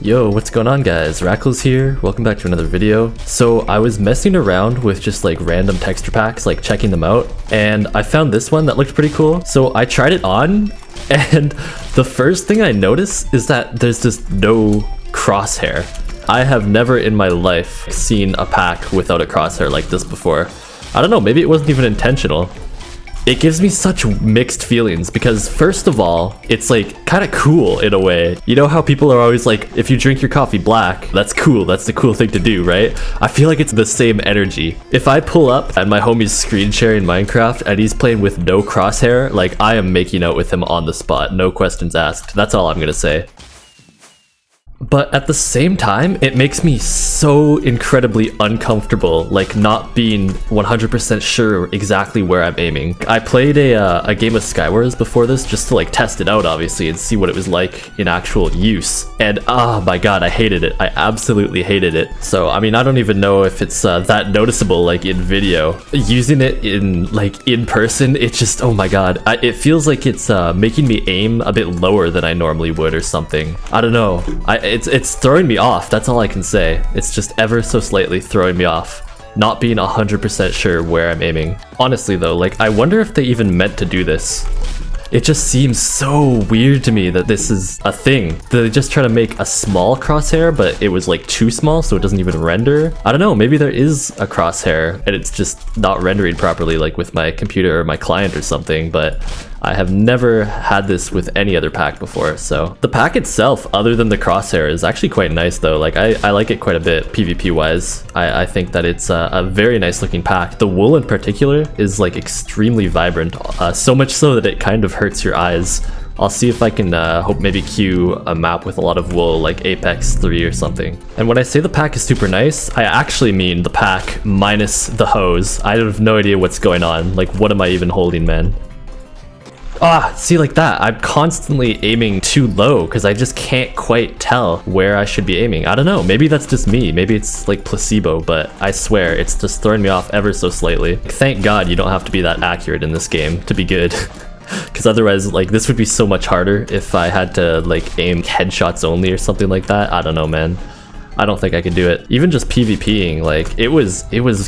Yo, what's going on guys? Rackles here, welcome back to another video. So I was messing around with just like random texture packs, like checking them out, and I found this one that looked pretty cool. So I tried it on, and the first thing I noticed is that there's just no crosshair. I have never in my life seen a pack without a crosshair like this before. I don't know, maybe it wasn't even intentional. It gives me such mixed feelings because first of all, it's like kind of cool in a way. You know how people are always like, if you drink your coffee black, that's cool. That's the cool thing to do, right? I feel like it's the same energy. If I pull up and my homie's screen sharing Minecraft and he's playing with no crosshair, like I am making out with him on the spot. No questions asked. That's all I'm gonna say. But at the same time, it makes me so incredibly uncomfortable, like not being 100% sure exactly where I'm aiming. I played a game of Skywars before this just to like test it out, obviously, and see what it was like in actual use. And oh my god, I hated it. I absolutely hated it. So, I mean, I don't even know if it's that noticeable like in video. Using it in person, it just, oh my god. It feels like it's making me aim a bit lower than I normally would or something. I don't know. It's throwing me off, that's all I can say. It's just ever so slightly throwing me off, not being 100% sure where I'm aiming. Honestly though, like I wonder if they even meant to do this. It just seems so weird to me that this is a thing. They just try to make a small crosshair, but it was like too small so it doesn't even render. I don't know, maybe there is a crosshair and it's just not rendering properly like with my computer or my client or something, but I have never had this with any other pack before. So the pack itself, other than the crosshair, is actually quite nice though. Like I like it quite a bit PvP wise. I think that it's a very nice looking pack. The wool in particular is like extremely vibrant, so much so that it kind of hurts your eyes. I'll see if I can hope maybe queue a map with a lot of wool like Apex 3 or something. And when I say the pack is super nice, I actually mean the pack minus the hose. I have no idea what's going on. Like what am I even holding, man? Ah, see, like that, I'm constantly aiming too low because I just can't quite tell where I should be aiming. I don't know, maybe that's just me, maybe it's like placebo, but I swear it's just throwing me off ever so slightly. Thank God you don't have to be that accurate in this game to be good. Because otherwise, like, this would be so much harder if I had to like aim headshots only or something like that. I don't know, man. I don't think I could do it. Even just PvPing, like it was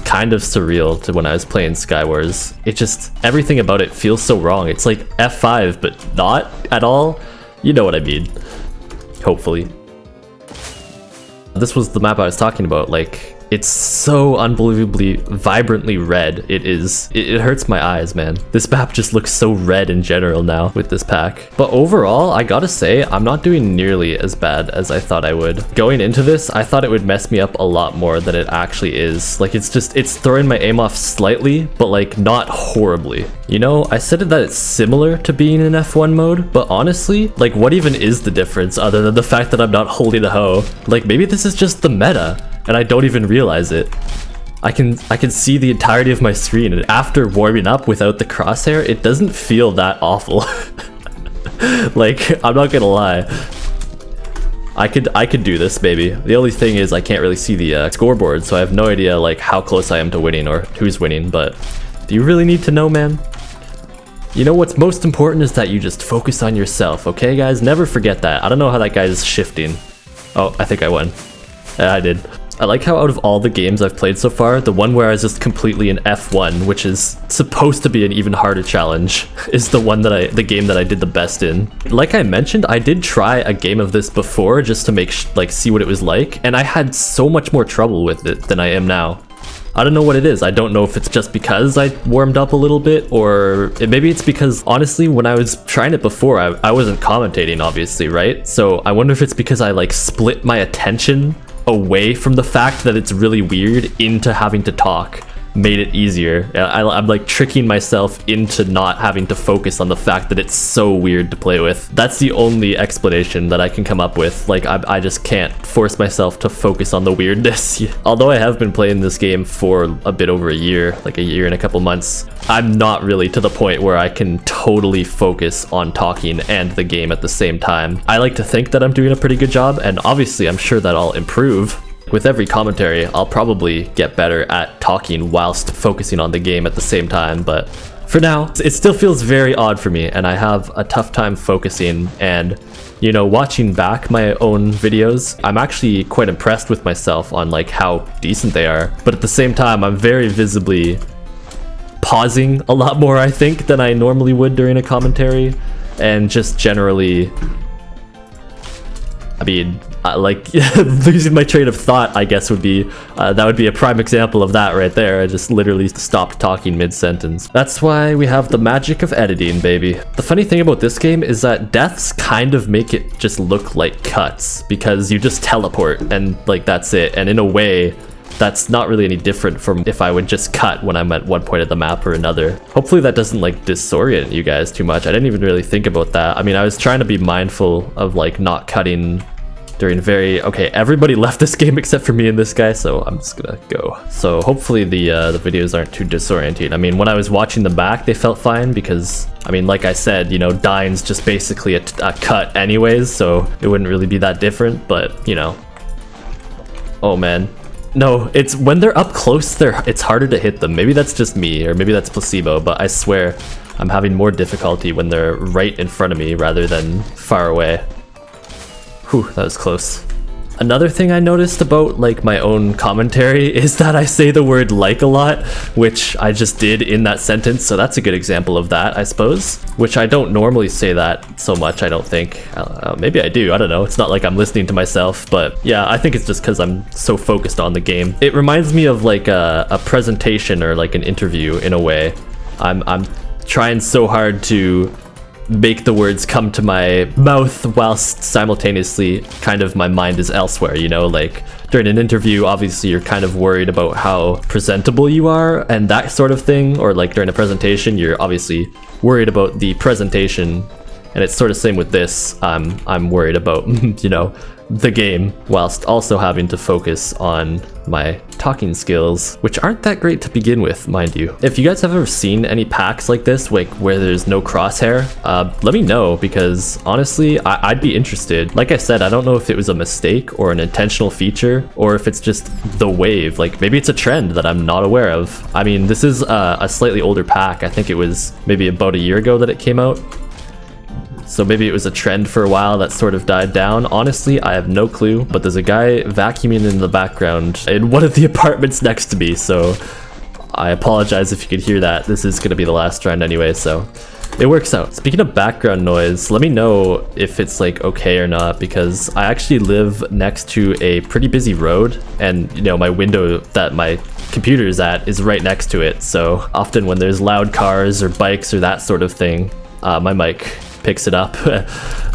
kind of surreal to when I was playing Skywars. It just, everything about it feels so wrong. It's like F5, but not at all. You know what I mean. Hopefully. This was the map I was talking about. Like, it's so unbelievably vibrantly red. It hurts my eyes, man. This map just looks so red in general now with this pack. But overall, I gotta say, I'm not doing nearly as bad as I thought I would. Going into this, I thought it would mess me up a lot more than it actually is. Like, it's throwing my aim off slightly, but like not horribly. You know, I said that it's similar to being in F1 mode, but honestly, like what even is the difference other than the fact that I'm not holding a hoe? Like maybe this is just the meta. And I don't even realize it. I can see the entirety of my screen, and after warming up without the crosshair, it doesn't feel that awful. Like, I'm not gonna lie. I could do this maybe. The only thing is I can't really see the scoreboard, so I have no idea like how close I am to winning or who's winning, but do you really need to know, man? You know what's most important is that you just focus on yourself, okay guys? Never forget that. I don't know how that guy is shifting. Oh, I think I won. Yeah, I did. I like how out of all the games I've played so far, the one where I was just completely in F1, which is supposed to be an even harder challenge, is the game that I did the best in. Like I mentioned, I did try a game of this before just to see what it was like, and I had so much more trouble with it than I am now. I don't know what it is. I don't know if it's just because I warmed up a little bit, or maybe it's because, honestly, when I was trying it before, I wasn't commentating, obviously, right? So I wonder if it's because I like split my attention away from the fact that it's really weird into having to talk. Made it easier. I'm like tricking myself into not having to focus on the fact that it's so weird to play with. That's the only explanation that I can come up with. Like I just can't force myself to focus on the weirdness. Although I have been playing this game for a bit over a year, like a year and a couple months, I'm not really to the point where I can totally focus on talking and the game at the same time. I like to think that I'm doing a pretty good job, and obviously I'm sure that I'll improve. With every commentary, I'll probably get better at talking whilst focusing on the game at the same time, but for now, it still feels very odd for me, and I have a tough time focusing and you know, watching back my own videos, I'm actually quite impressed with myself on like how decent they are. But at the same time, I'm very visibly pausing a lot more, I think, than I normally would during a commentary, and just generally, I mean, like losing my train of thought, I guess would be that would be a prime example of that right there. I just literally stopped talking mid-sentence. That's why we have the magic of editing, baby. The funny thing about this game is that deaths kind of make it just look like cuts, because you just teleport and like that's it. And in a way, that's not really any different from if I would just cut when I'm at one point of the map or another. Hopefully that doesn't like disorient you guys too much. I didn't even really think about that. I mean, I was trying to be mindful of like not cutting during okay, everybody left this game except for me and this guy, so I'm just gonna go. So hopefully the videos aren't too disorienting. I mean, when I was watching them back, they felt fine because, I mean, like I said, you know, dying's just basically a cut anyways, so it wouldn't really be that different, but, you know. Oh man. No, it's when they're up close, it's harder to hit them. Maybe that's just me, or maybe that's placebo, but I swear I'm having more difficulty when they're right in front of me rather than far away. Whew, that was close. Another thing I noticed about like my own commentary is that I say the word like a lot, which I just did in that sentence, so that's a good example of that, I suppose. Which I don't normally say that so much, I don't think. Maybe I do, I don't know. It's not like I'm listening to myself, but yeah, I think it's just because I'm so focused on the game. It reminds me of like a presentation or like an interview in a way. I'm trying so hard to make the words come to my mouth whilst simultaneously kind of my mind is elsewhere, you know, like during an interview obviously you're kind of worried about how presentable you are and that sort of thing, or like during a presentation you're obviously worried about the presentation, and it's sort of same with this. I'm worried about you know, the game, whilst also having to focus on my talking skills, which aren't that great to begin with, mind you. If you guys have ever seen any packs like this, like where there's no crosshair, let me know, because honestly, I'd be interested. Like I said, I don't know if it was a mistake or an intentional feature, or if it's just the wave. Like maybe it's a trend that I'm not aware of. I mean, this is a slightly older pack. I think it was maybe about a year ago that it came out. So maybe it was a trend for a while that sort of died down. Honestly, I have no clue, but there's a guy vacuuming in the background in one of the apartments next to me, so I apologize if you could hear that. This is gonna be the last trend anyway, so it works out. Speaking of background noise, let me know if it's like okay or not, because I actually live next to a pretty busy road, and you know, my window that my computer is at is right next to it, so often when there's loud cars or bikes or that sort of thing, my mic picks it up,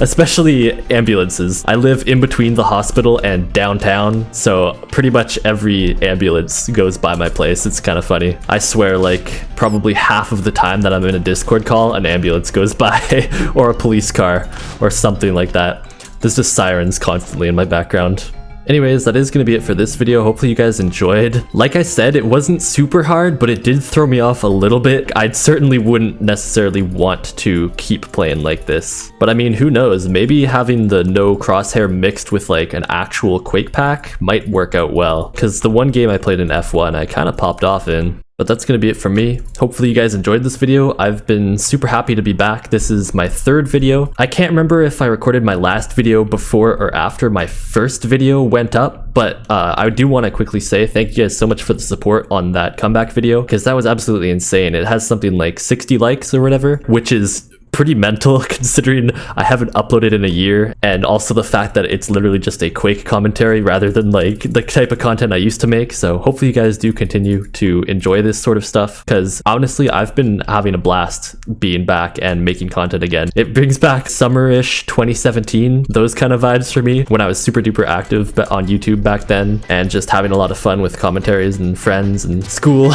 especially ambulances. I live in between the hospital and downtown, so pretty much every ambulance goes by my place. It's kind of funny. I swear, like probably half of the time that I'm in a Discord call, an ambulance goes by or a police car or something like that. There's just sirens constantly in my background. Anyways, that is going to be it for this video. Hopefully you guys enjoyed. Like I said, it wasn't super hard, but it did throw me off a little bit. I certainly wouldn't necessarily want to keep playing like this. But I mean, who knows? Maybe having the no crosshair mixed with like an actual Quake pack might work out well. Because the one game I played in F1, I kind of popped off in. But that's going to be it from me. Hopefully you guys enjoyed this video. I've been super happy to be back. This is my third video. I can't remember if I recorded my last video before or after my first video went up, but I do want to quickly say thank you guys so much for the support on that comeback video, because that was absolutely insane. It has something like 60 likes or whatever, which is pretty mental considering I haven't uploaded in a year, and also the fact that it's literally just a Quake commentary rather than like the type of content I used to make. So hopefully you guys do continue to enjoy this sort of stuff, because honestly I've been having a blast being back and making content again. It brings back summer-ish 2017, those kind of vibes for me, when I was super duper active on YouTube back then and just having a lot of fun with commentaries and friends and school.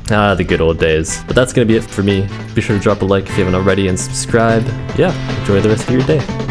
The good old days. But that's gonna be it for me. Be sure to drop a like if you haven't already and subscribe. Yeah, enjoy the rest of your day.